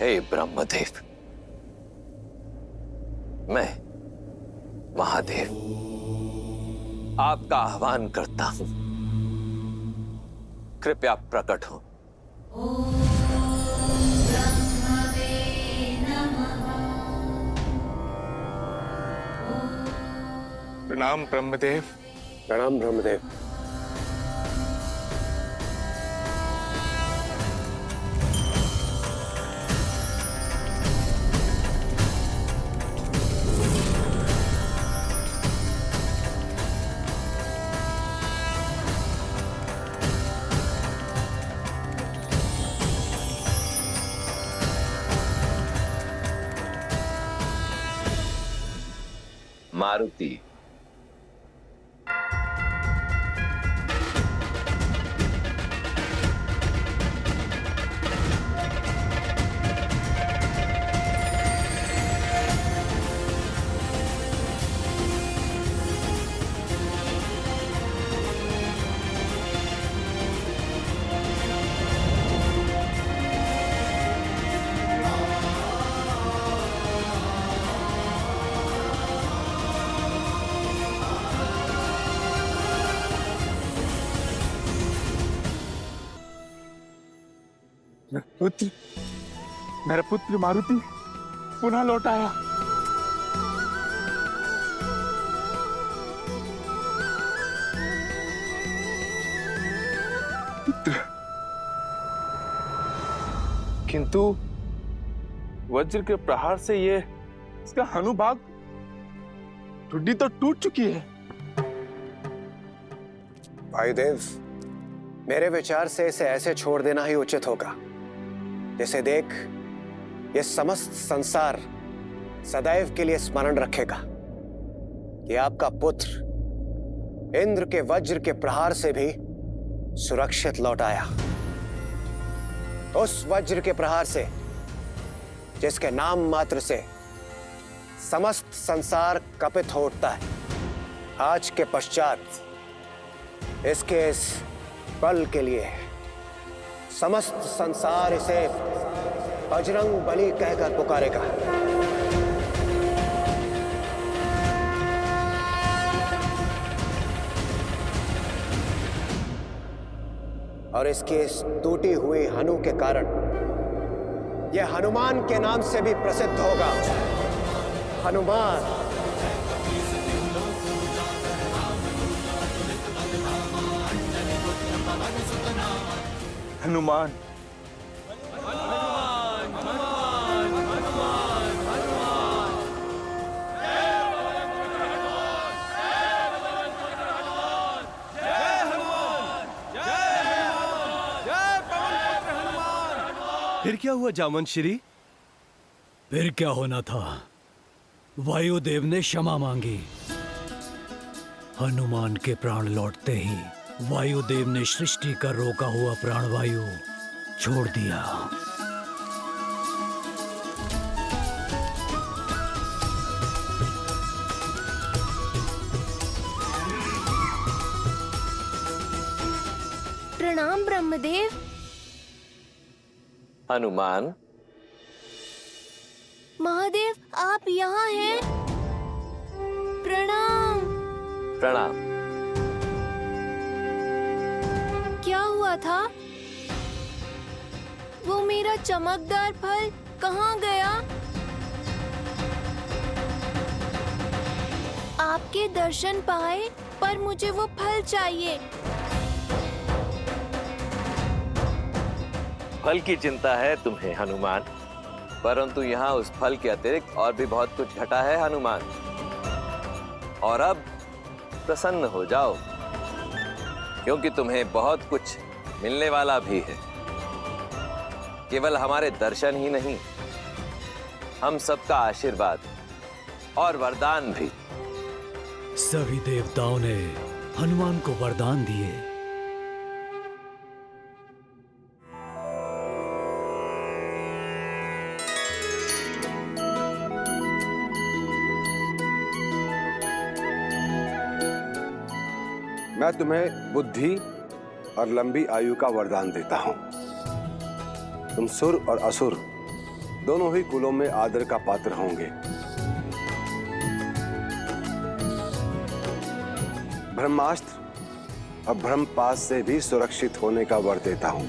हे ब्रह्मदेव, मैं महादेव आपका आह्वान करता हूं, कृपया प्रकट हो। प्रणाम ब्रह्मदेव। प्रणाम ब्रह्मदेव। मारुति, पुत्र, मेरा पुत्र मारुति पुनः लौट आया। पुत्र, किंतु वज्र के प्रहार से ये इसका हनुभाग ठुड्डी तो टूट चुकी है। वायुदेव, मेरे विचार से इसे ऐसे छोड़ देना ही उचित होगा। जिसे देख ये समस्त संसार सदैव के लिए स्मरण रखेगा कि आपका पुत्र इंद्र के वज्र के प्रहार से भी सुरक्षित लौट आया। उस वज्र के प्रहार से जिसके नाम मात्र से समस्त संसार कपित हो उठता है। आज के पश्चात इसके इस बल के लिए समस्त संसार इसे बजरंग बली कहकर पुकारेगा। और इसकी इस टूटी हुई हनु के कारण यह हनुमान के नाम से भी प्रसिद्ध होगा। हनुमान। हनुमान, फिर क्या हुआ जामवंतश्री? फिर क्या होना था? वायुदेव ने क्षमा मांगी। हनुमान के प्राण लौटते ही वायुदेव ने सृष्टि का रोका हुआ प्राणवायु छोड़ दिया। प्रणाम ब्रह्मदेव। हनुमान। महादेव, आप यहाँ हैं? प्रणाम। प्रणाम। क्या हुआ था? वो मेरा चमकदार फल कहाँ गया? आपके दर्शन पाए, पर मुझे वो फल चाहिए। फल की चिंता है तुम्हें हनुमान, परंतु यहाँ उस फल के अतिरिक्त और भी बहुत कुछ घटा है हनुमान। और अब प्रसन्न हो जाओ, क्योंकि तुम्हें बहुत कुछ मिलने वाला भी है। केवल हमारे दर्शन ही नहीं, हम सबका आशीर्वाद और वरदान भी। सभी देवताओं ने हनुमान को वरदान दिए। मैं तुम्हें बुद्धि और लंबी आयु का वरदान देता हूं। तुम सुर और असुर दोनों ही कुलों में आदर का पात्र होंगे। ब्रह्मास्त्र और ब्रह्मपाश से भी सुरक्षित होने का वर देता हूं।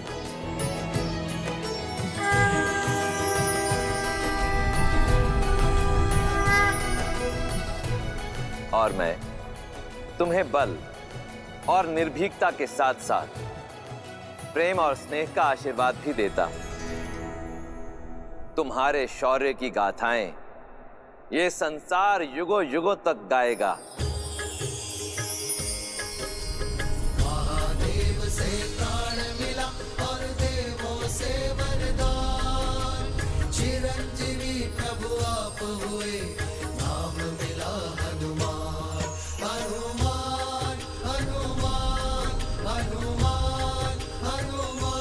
और मैं तुम्हें बल और निर्भीकता के साथ साथ प्रेम और स्नेह का आशीर्वाद भी देता हूं। तुम्हारे शौर्य की गाथाएं ये संसार युगों युगों तक गाएगा। महादेव से प्राण मिला और देवों से वरदान, चिरंजीवी प्रभु आप हुए, नाम मिला हनुमान। हनुमान हनुमान हनुमान हनुमान,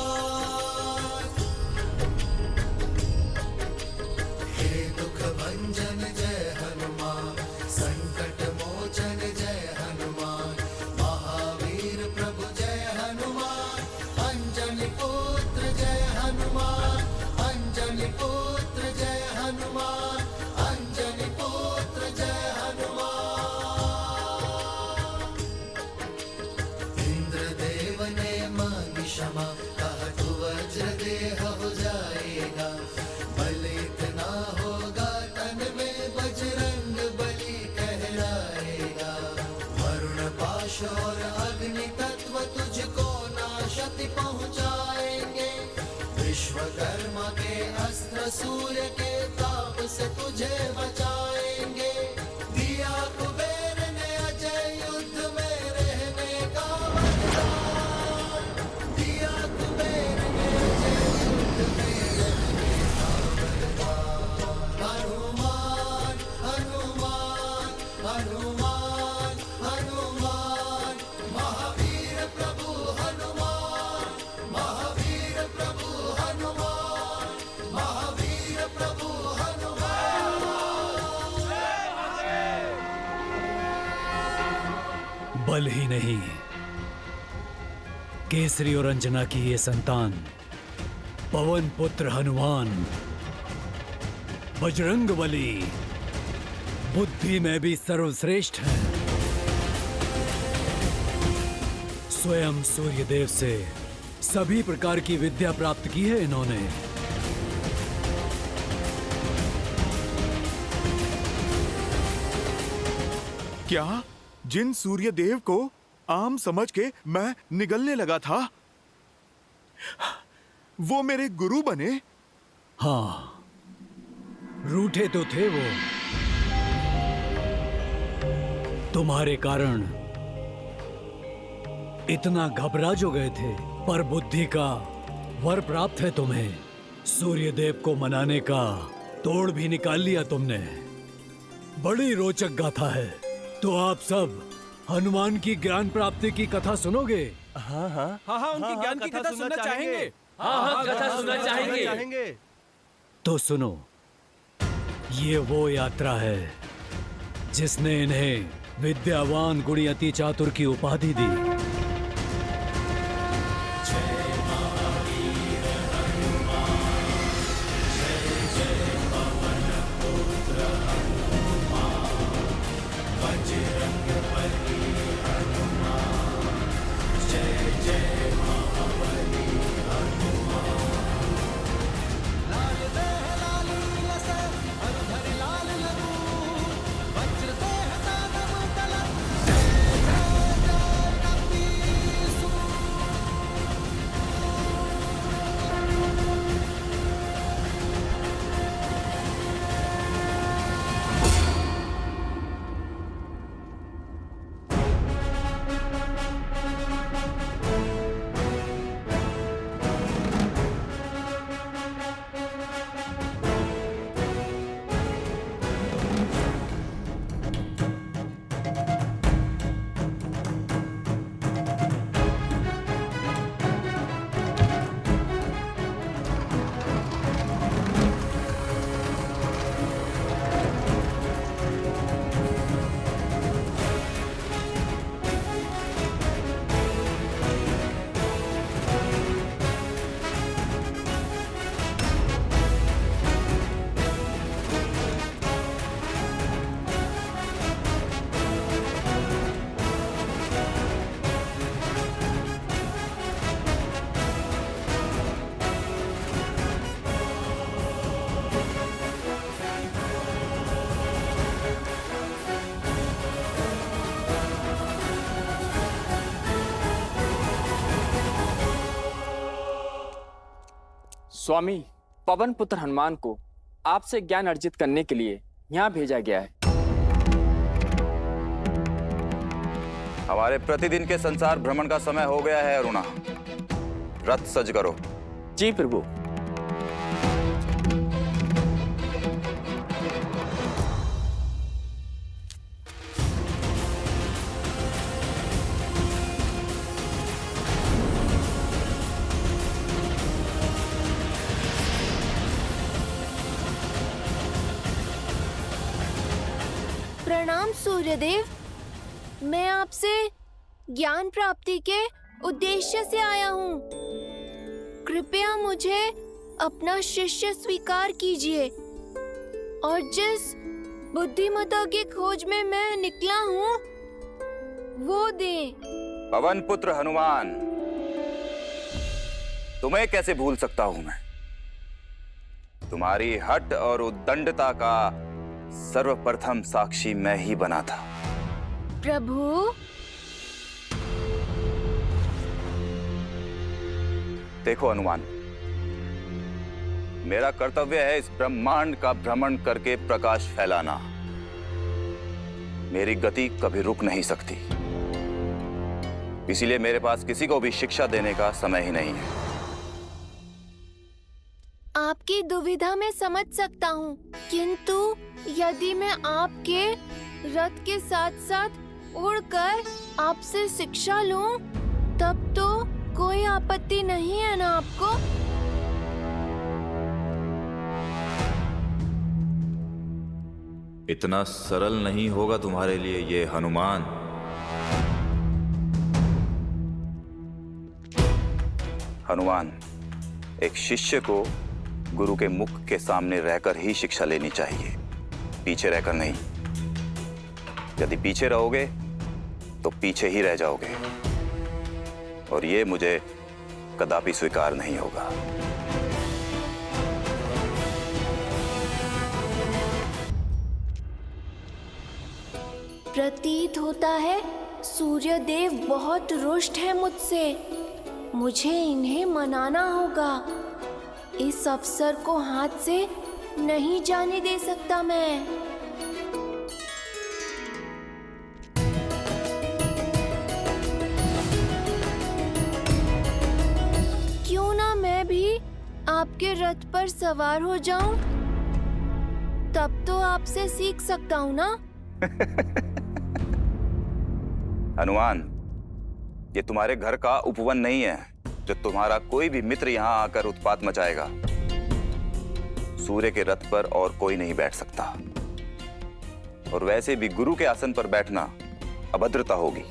हे दुख भंजन जय हनुमान, संकट मोचन जय हनुमान, महावीर प्रभु जय हनुमान, अंजनी पुत्र जय हनुमान, अंजनी पुत्र जय हनुमान, अंजनी पुत्र जय हनुमान। इंद्रदेव ने मांगी क्षमा, कहा तू वज्र देह हो जाएगा, बल इतना होगा तन में बजरंग बली कहलाएगा, वरुण पाश और अग्नि तत्व तुझको नाशति पहुंचाएंगे, विश्वकर्मा के अस्त्र सूर्य के ताप से तुझे बचाएंगे, दिया कुबेर ने अजय युद्ध में रहने का वरदान, दिया कुबेर ने अजय युद्ध में रहने का वरदान। हनुमान हनुमान हनुमान हनुमान, महावीर प्रभु हनुमान, महावीर प्रभु हनुमान, महावीर प्रभु हनुमान। बल ही नहीं, केसरी और अंजना की ये संतान पवन पुत्र हनुमान बजरंग बली बुद्धि में भी सर्वश्रेष्ठ है। स्वयं सूर्यदेव से सभी प्रकार की विद्या प्राप्त की है इन्होंने। क्या जिन सूर्य देव को आम समझ के मैं निगलने लगा था, वो मेरे गुरु बने? हाँ, रूठे तो थे वो, तुम्हारे कारण इतना घबरा जो गए थे, पर बुद्धि का वर प्राप्त है तुम्हें। सूर्यदेव को मनाने का तोड़ भी निकाल लिया तुमने। बड़ी रोचक गाथा है। तो आप सब हनुमान की ज्ञान प्राप्ति की कथा सुनोगे? हाँ उनकी ज्ञान की कथा सुनना चाहेंगे। हाँ कथा सुनना चाहेंगे। तो सुनो, ये वो यात्रा है जिसने इन्हें विद्यावान गुणी अति चातुर की उपाधि दी। स्वामी, पवन पुत्र हनुमान को आपसे ज्ञान अर्जित करने के लिए यहाँ भेजा गया है। हमारे प्रतिदिन के संसार भ्रमण का समय हो गया है अरुणा। रथ सज करो। जी प्रभु। प्रणाम सूर्यदेव। मैं आपसे ज्ञान प्राप्ति के उद्देश्य से आया हूँ। कृपया मुझे अपना शिष्य स्वीकार कीजिए और जिस बुद्धिमता की खोज में मैं निकला हूँ वो दें। पवन पुत्र हनुमान, तुम्हें कैसे भूल सकता हूं मैं। तुम्हारी हठ और उद्दंडता का सर्वप्रथम साक्षी मैं ही बना था। प्रभु, देखो हनुमान, मेरा कर्तव्य है इस ब्रह्मांड का भ्रमण करके प्रकाश फैलाना। मेरी गति कभी रुक नहीं सकती, इसीलिए मेरे पास किसी को भी शिक्षा देने का समय ही नहीं है। आपकी दुविधा मैं समझ सकता हूँ, किंतु यदि मैं आपके रथ के साथ साथ उड़कर आपसे शिक्षा लूं, तब तो कोई आपत्ति नहीं है ना आपको? इतना सरल नहीं होगा तुम्हारे लिए ये हनुमान। हनुमान, एक शिष्य को गुरु के मुख के सामने रहकर ही शिक्षा लेनी चाहिए, पीछे रहकर नहीं। यदि पीछे रहोगे तो पीछे ही रह जाओगे, और ये मुझे कदापि स्वीकार नहीं होगा। प्रतीत होता है सूर्यदेव बहुत रुष्ट है मुझसे। मुझे इन्हें मनाना होगा। इस अवसर को हाथ से नहीं जाने दे सकता मैं। क्यों ना मैं भी आपके रथ पर सवार हो जाऊं? तब तो आपसे सीख सकता हूं ना। हनुमान, ये तुम्हारे घर का उपवन नहीं है जो तुम्हारा कोई भी मित्र यहाँ आकर उत्पात मचाएगा। सूर्य के रथ पर और कोई नहीं बैठ सकता, और वैसे भी गुरु के आसन पर बैठना अभद्रता होगी।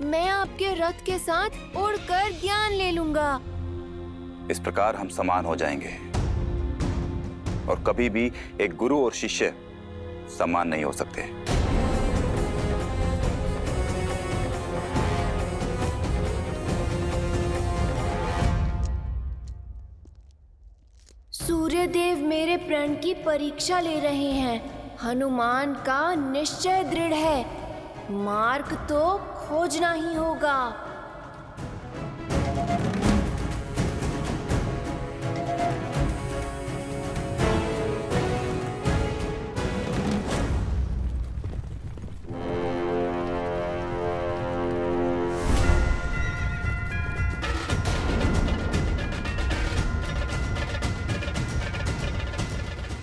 मैं आपके रथ के साथ उड़कर ज्ञान ले लूंगा। इस प्रकार हम समान हो जाएंगे, और कभी भी एक गुरु और शिष्य समान नहीं हो सकते। सूर्यदेव मेरे प्रण की परीक्षा ले रहे हैं। हनुमान का निश्चय दृढ़ है, मार्ग तो खोजना ही होगा।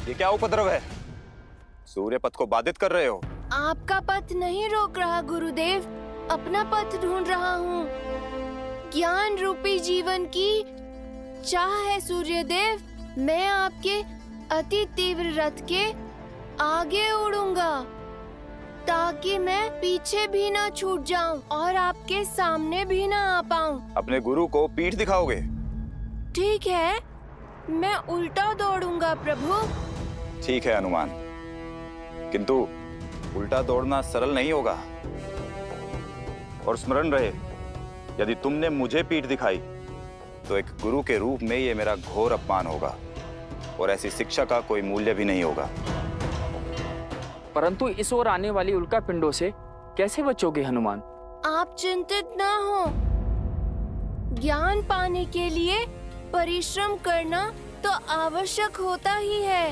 ये क्या उपद्रव है? सूर्य पथ को बाधित कर रहे हो। आपका पथ नहीं रोक रहा गुरुदेव, अपना पथ ढूंढ रहा हूँ। ज्ञान रूपी जीवन की चाह है सूर्यदेव। मैं आपके अति तीव्र रथ के आगे उड़ूंगा, ताकि मैं पीछे भी ना छूट जाऊं और आपके सामने भी ना आ पाऊं। अपने गुरु को पीठ दिखाओगे? ठीक है, मैं उल्टा दौड़ूंगा प्रभु। ठीक है हनुमान, किंतु उल्टा दौड़ना सरल नहीं होगा। और स्मरण रहे, यदि तुमने मुझे पीठ दिखाई तो एक गुरु के रूप में ये मेरा घोर अपमान होगा, और ऐसी शिक्षा का कोई मूल्य भी नहीं होगा। परंतु इस ओर आने वाली उल्का पिंडों से कैसे बचोगे हनुमान? आप चिंतित ना हो। ज्ञान पाने के लिए परिश्रम करना तो आवश्यक होता ही है।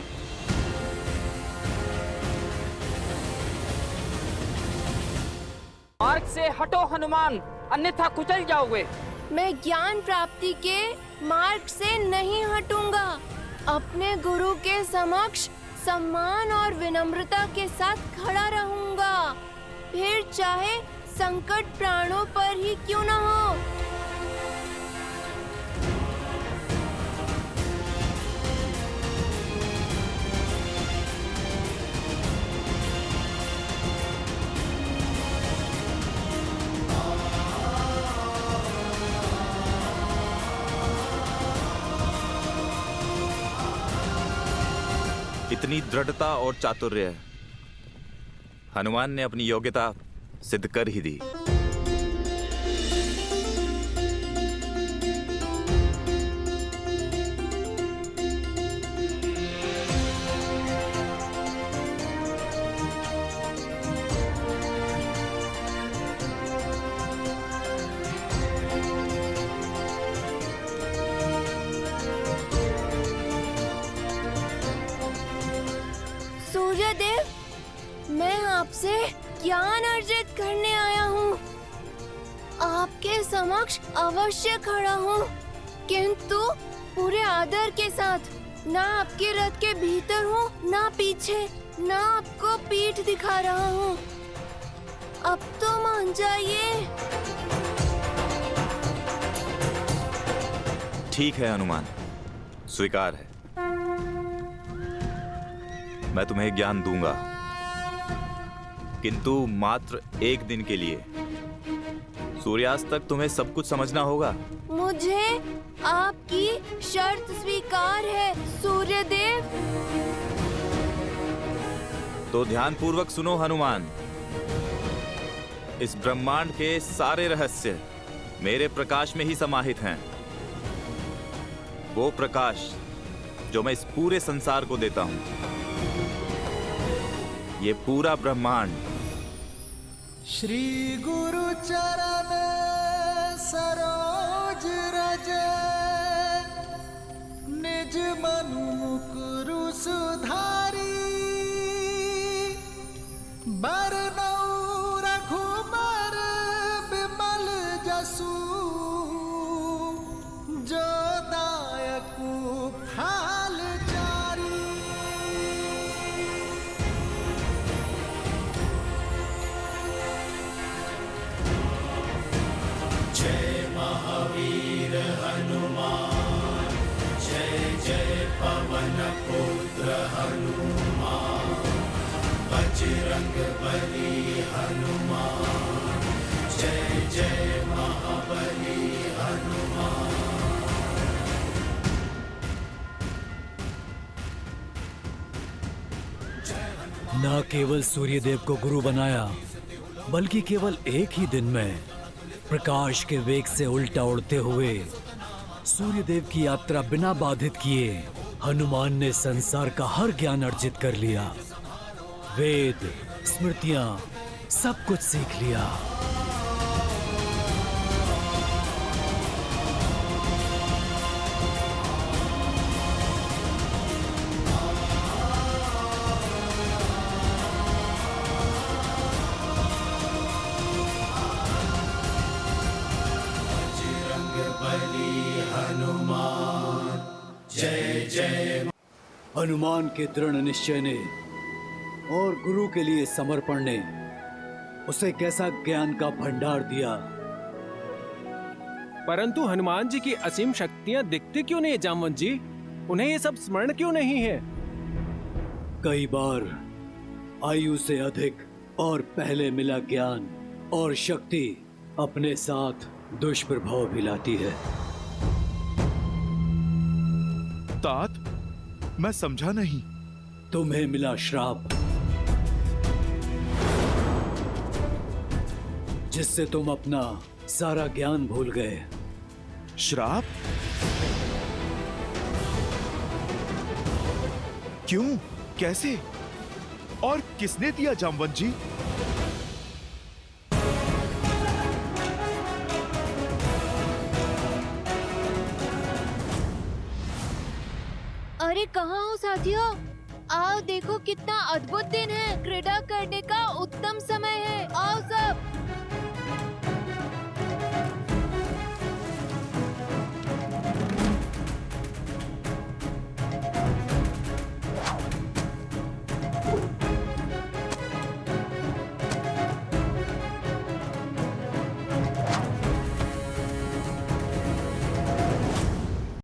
मार्ग से हटो हनुमान, अन्यथा कुचल जाओगे। मैं ज्ञान प्राप्ति के मार्ग से नहीं हटूंगा। अपने गुरु के समक्ष सम्मान और विनम्रता के साथ खड़ा रहूंगा, फिर चाहे संकट प्राणों पर ही क्यों न हो। इतनी दृढ़ता और चातुर्य हनुमान ने अपनी योग्यता सिद्ध कर ही दी। सूर्यदेव, मैं आपसे ज्ञान अर्जित करने आया हूँ। आपके समक्ष अवश्य खड़ा हूँ, किंतु पूरे आदर के साथ। ना आपके रथ के भीतर हूँ, ना पीछे, ना आपको पीठ दिखा रहा हूँ। अब तो मान जाइए। ठीक है हनुमान, स्वीकार है। मैं तुम्हें ज्ञान दूंगा, किंतु मात्र एक दिन के लिए। सूर्यास्त तक तुम्हें सब कुछ समझना होगा। मुझे आपकी शर्त स्वीकार है सूर्यदेव। तो ध्यानपूर्वक सुनो हनुमान। इस ब्रह्मांड के सारे रहस्य मेरे प्रकाश में ही समाहित हैं। वो प्रकाश जो मैं इस पूरे संसार को देता हूं। ये पूरा ब्रह्मांड श्री गुरु चरण सरोज रज, निज मनु मुकुरु सुधारी। बरनउँ रघुबर बिमल जसु, जो दायकु फाल चारी। जय महावीर हनुमान, जय जय पवन पुत्र हनुमान। बजरंग बली हनुमान, जय जय महाबली हनुमान। न केवल सूर्यदेव को गुरु बनाया, बल्कि केवल एक ही दिन में प्रकाश के वेग से उल्टा उड़ते हुए सूर्यदेव की यात्रा बिना बाधित किए हनुमान ने संसार का हर ज्ञान अर्जित कर लिया। वेद, स्मृतियां, सब कुछ सीख लिया। हनुमान के दृढ़ निश्चय ने और गुरु के लिए समर्पण ने उसे कैसा ज्ञान का भंडार दिया। परंतु हनुमान जी की असीम शक्तियां दिखती क्यों नहीं है जामवंत जी? उन्हें ये सब स्मरण क्यों नहीं है? कई बार आयु से अधिक और पहले मिला ज्ञान और शक्ति अपने साथ दुष्प्रभाव भी लाती है। तात, मैं समझा नहीं। तुम्हें मिला श्राप, जिससे तुम अपना सारा ज्ञान भूल गए। श्राप? क्यों? कैसे? और किसने दिया जामवंत जी? अरे कहाँ हो साथियों? आओ देखो कितना अद्भुत दिन है। क्रीड़ा करने का उत्तम समय है। आओ सब।